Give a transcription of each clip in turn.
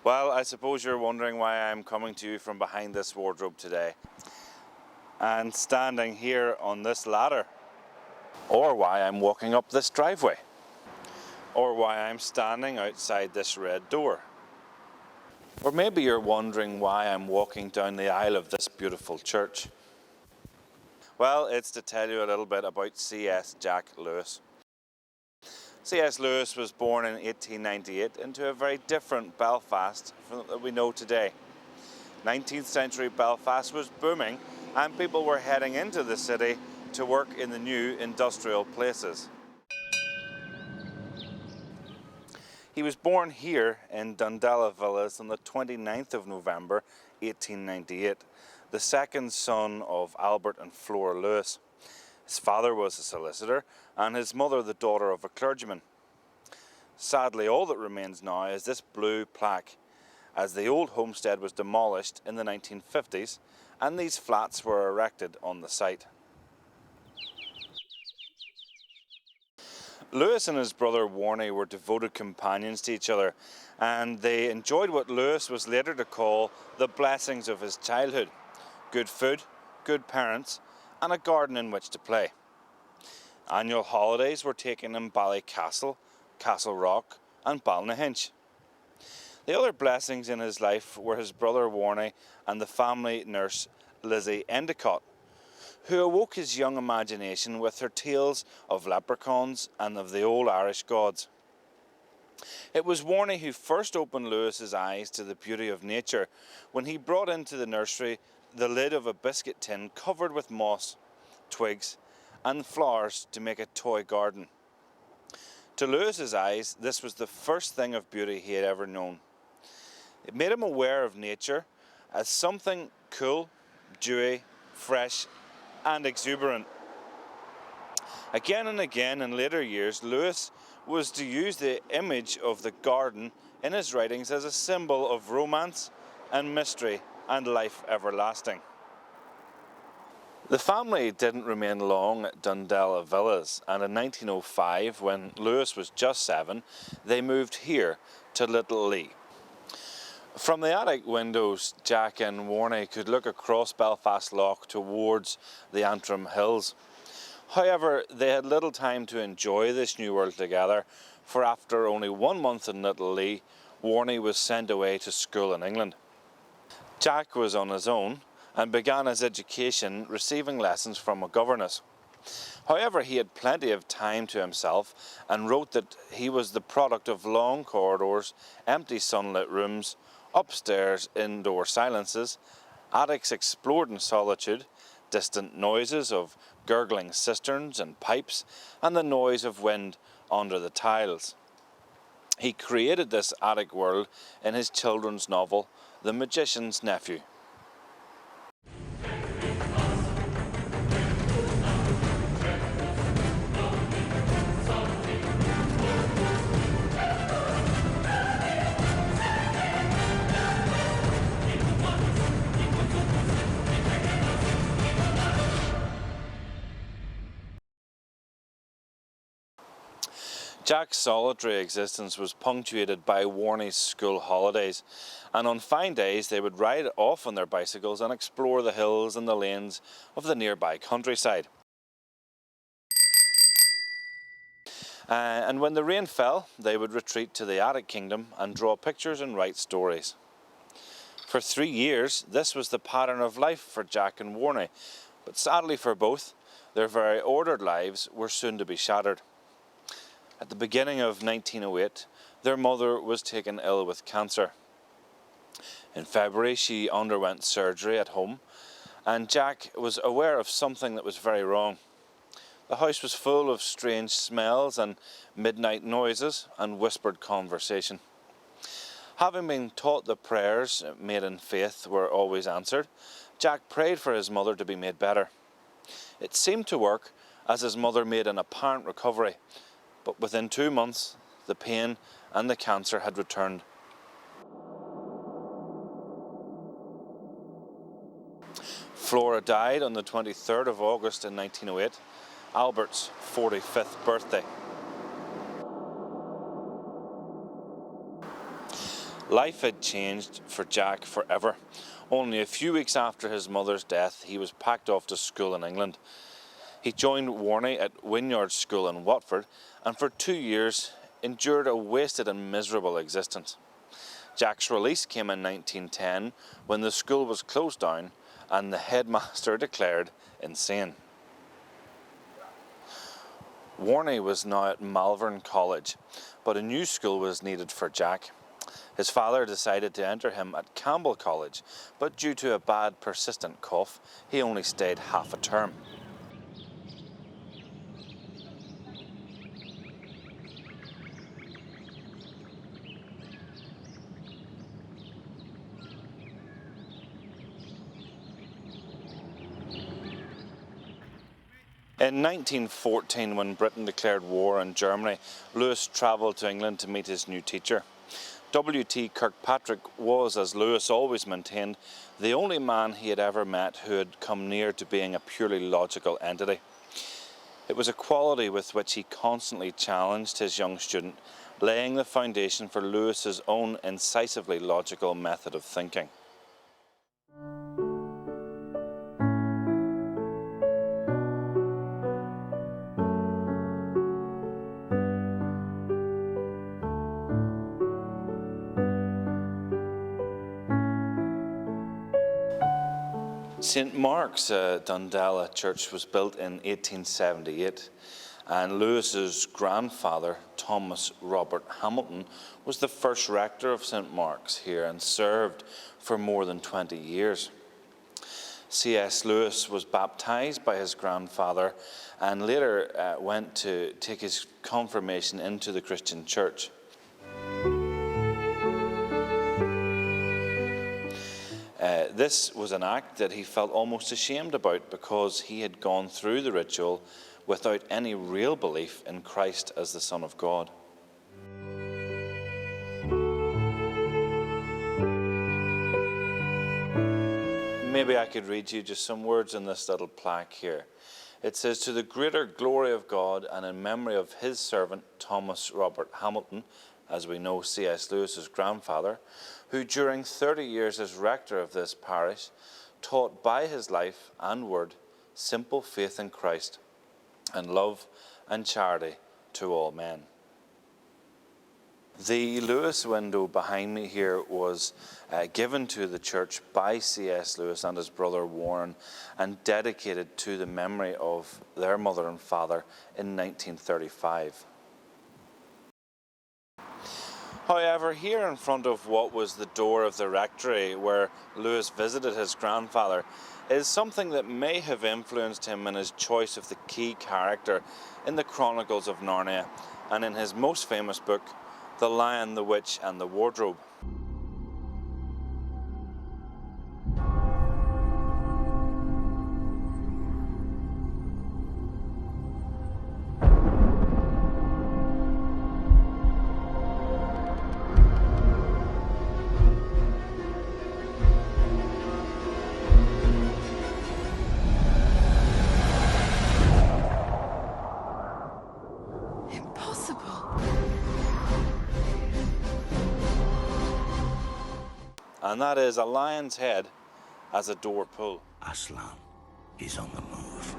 Well, I suppose you're wondering why I'm coming to you from behind this wardrobe today and standing here on this ladder, or why I'm walking up this driveway, or why I'm standing outside this red door. Or maybe you're wondering why I'm walking down the aisle of this beautiful church. Well, it's to tell you a little bit about C.S. Jack Lewis. C.S. Lewis was born in 1898 into a very different Belfast from that we know today. 19th century Belfast was booming and people were heading into the city to work in the new industrial places. He was born here in Dundela Villas on the 29th of November 1898, the second son of Albert and Flora Lewis. His father was a solicitor and his mother the daughter of a clergyman. Sadly, all that remains now is this blue plaque, as the old homestead was demolished in the 1950s and these flats were erected on the site. Lewis and his brother Warnie were devoted companions to each other, and they enjoyed what Lewis was later to call the blessings of his childhood: good food, good parents, and a garden in which to play. Annual holidays were taken in Ballycastle, Castle Rock and Ballynahinch. The other blessings in his life were his brother Warnie and the family nurse Lizzie Endicott, who awoke his young imagination with her tales of leprechauns and of the old Irish gods. It was Warnie who first opened Lewis's eyes to the beauty of nature when he brought into the nursery the lid of a biscuit tin covered with moss, twigs and flowers to make a toy garden. To Lewis's eyes, this was the first thing of beauty he had ever known. It made him aware of nature as something cool, dewy, fresh and exuberant. Again and again in later years, Lewis was to use the image of the garden in his writings as a symbol of romance and mystery and life everlasting. The family didn't remain long at Dundela Villas, and in 1905, when Lewis was just 7, they moved here to Little Lee. From the attic windows, Jack and Warnie could look across Belfast Lough towards the Antrim Hills. However, they had little time to enjoy this new world together, for after only 1 month in Little Lee, Warnie was sent away to school in England. Jack was on his own and began his education receiving lessons from a governess. However, he had plenty of time to himself and wrote that he was the product of long corridors, empty sunlit rooms, upstairs indoor silences, attics explored in solitude, distant noises of gurgling cisterns and pipes, and the noise of wind under the tiles. He created this attic world in his children's novel, The Magician's Nephew. Jack's solitary existence was punctuated by Warnie's school holidays, and on fine days they would ride off on their bicycles and explore the hills and the lanes of the nearby countryside. And when the rain fell, they would retreat to the attic kingdom and draw pictures and write stories. For 3 years, this was the pattern of life for Jack and Warnie, but sadly for both, their very ordered lives were soon to be shattered. At the beginning of 1908, their mother was taken ill with cancer. In February, she underwent surgery at home, and Jack was aware of something that was very wrong. The house was full of strange smells and midnight noises and whispered conversation. Having been taught the prayers made in faith were always answered, Jack prayed for his mother to be made better. It seemed to work, as his mother made an apparent recovery, but within 2 months, the pain and the cancer had returned. Flora died on the 23rd of August in 1908, Albert's 45th birthday. Life had changed for Jack forever. Only a few weeks after his mother's death, he was packed off to school in England. He joined Warney at Wynyard School in Watford, and for 2 years endured a wasted and miserable existence. Jack's release came in 1910 when the school was closed down and the headmaster declared insane. Warney was now at Malvern College, but a new school was needed for Jack. His father decided to enter him at Campbell College, but due to a bad persistent cough, he only stayed half a term. In 1914, when Britain declared war on Germany, Lewis travelled to England to meet his new teacher. W.T. Kirkpatrick was, as Lewis always maintained, the only man he had ever met who had come near to being a purely logical entity. It was a quality with which he constantly challenged his young student, laying the foundation for Lewis's own incisively logical method of thinking. St. Mark's Dundela Church was built in 1878, and Lewis's grandfather, Thomas Robert Hamilton, was the first rector of St. Mark's here and served for more than 20 years. C.S.Lewis was baptized by his grandfather and later went to take his confirmation into the Christian church. This was an act that he felt almost ashamed about because he had gone through the ritual without any real belief in Christ as the Son of God. Maybe I could read you just some words in this little plaque here. It says, "To the greater glory of God and in memory of his servant Thomas Robert Hamilton," as we know C.S. Lewis's grandfather, who during 30 years as rector of this parish taught by his life and word simple faith in Christ and love and charity to all men. The Lewis window behind me here was given to the church by C.S. Lewis and his brother Warren and dedicated to the memory of their mother and father in 1935. However, here in front of what was the door of the rectory where Lewis visited his grandfather is something that may have influenced him in his choice of the key character in the Chronicles of Narnia and in his most famous book, The Lion, the Witch and the Wardrobe. And that is a lion's head as a door pull. Aslan is on the move.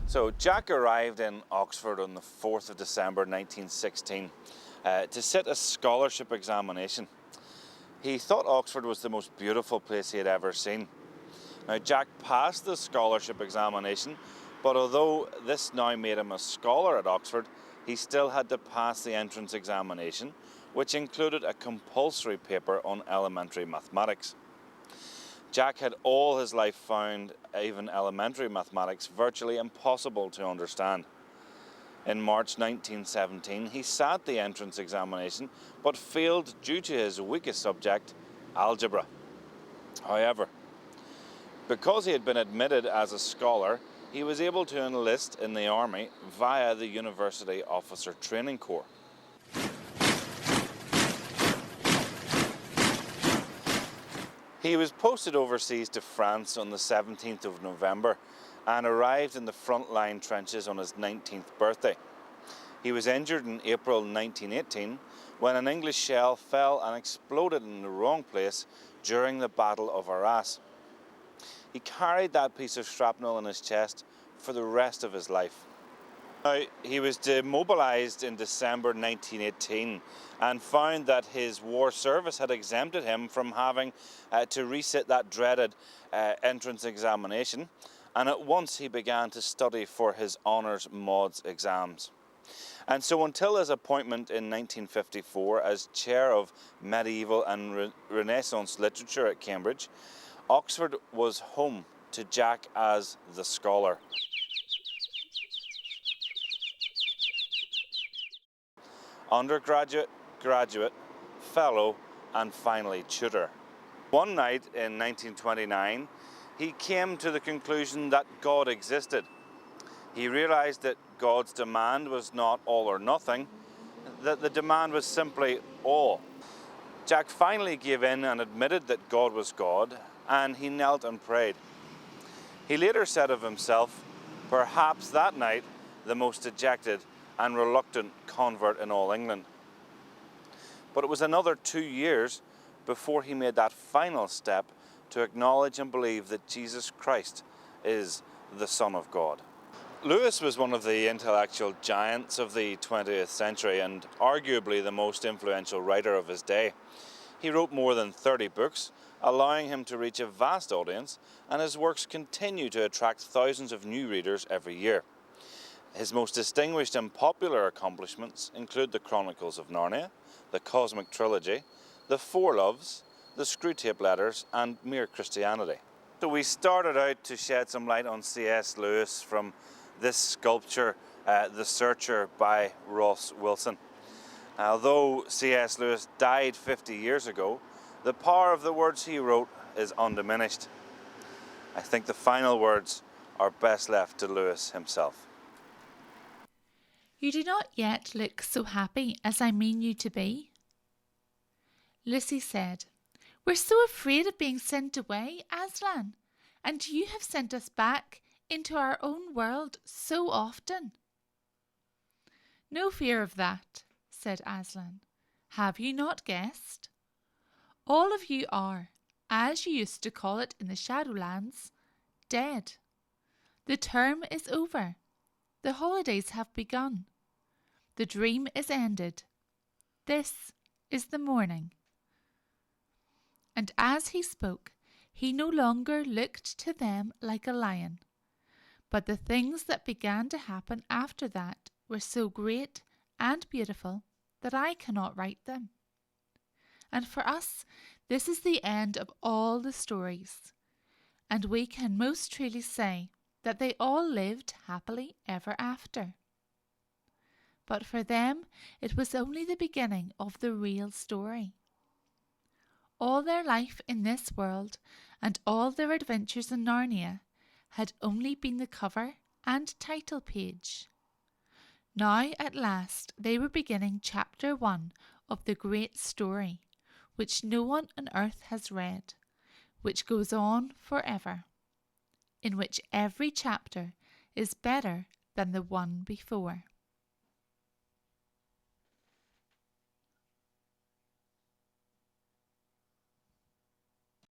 So Jack arrived in Oxford on the 4th of December 1916 to sit a scholarship examination. He thought Oxford was the most beautiful place he had ever seen. Now Jack passed the scholarship examination, but although this now made him a scholar at Oxford, he still had to pass the entrance examination, which included a compulsory paper on elementary mathematics. Jack had all his life found even elementary mathematics virtually impossible to understand. In March 1917, he sat the entrance examination, but failed due to his weakest subject, algebra. However, because he had been admitted as a scholar, he was able to enlist in the army via the University Officer Training Corps. He was posted overseas to France on the 17th of November and arrived in the front line trenches on his 19th birthday. He was injured in April 1918 when an English shell fell and exploded in the wrong place during the Battle of Arras. He carried that piece of shrapnel in his chest for the rest of his life. Now, he was demobilised in December 1918 and found that his war service had exempted him from having to resit that dreaded entrance examination, and at once he began to study for his honours mods exams. And so until his appointment in 1954 as chair of medieval and Renaissance literature at Cambridge, Oxford was home to Jack as the scholar. Undergraduate, graduate, fellow, and finally tutor. One night in 1929, he came to the conclusion that God existed. He realised that God's demand was not all or nothing, that the demand was simply all. Jack finally gave in and admitted that God was God, and he knelt and prayed. He later said of himself, perhaps that night the most dejected and reluctant convert in all England. But it was another 2 years before he made that final step to acknowledge and believe that Jesus Christ is the Son of God. Lewis was one of the intellectual giants of the 20th century and arguably the most influential writer of his day. He wrote more than 30 books, allowing him to reach a vast audience, and his works continue to attract thousands of new readers every year. His most distinguished and popular accomplishments include the Chronicles of Narnia, the Cosmic Trilogy, the Four Loves, the Screwtape Letters, and Mere Christianity. So we started out to shed some light on C.S. Lewis from this sculpture, The Searcher by Ross Wilson. Although C.S. Lewis died 50 years ago, the power of the words he wrote is undiminished. I think the final words are best left to Lewis himself. You do not yet look so happy as I mean you to be. Lucy said, We're so afraid of being sent away, Aslan, and you have sent us back into our own world so often. No fear of that, said Aslan. Have you not guessed? All of you are, as you used to call it in the Shadowlands, dead. The term is over. The holidays have begun. The dream is ended. This is the morning. And as he spoke, he no longer looked to them like a lion. But the things that began to happen after that were so great and beautiful that I cannot write them. And for us, this is the end of all the stories. And we can most truly say that they all lived happily ever after. But for them, it was only the beginning of the real story. All their life in this world and all their adventures in Narnia had only been the cover and title page. Now, at last, they were beginning chapter 1 of the great story, which no one on earth has read, which goes on forever, in which every chapter is better than the one before.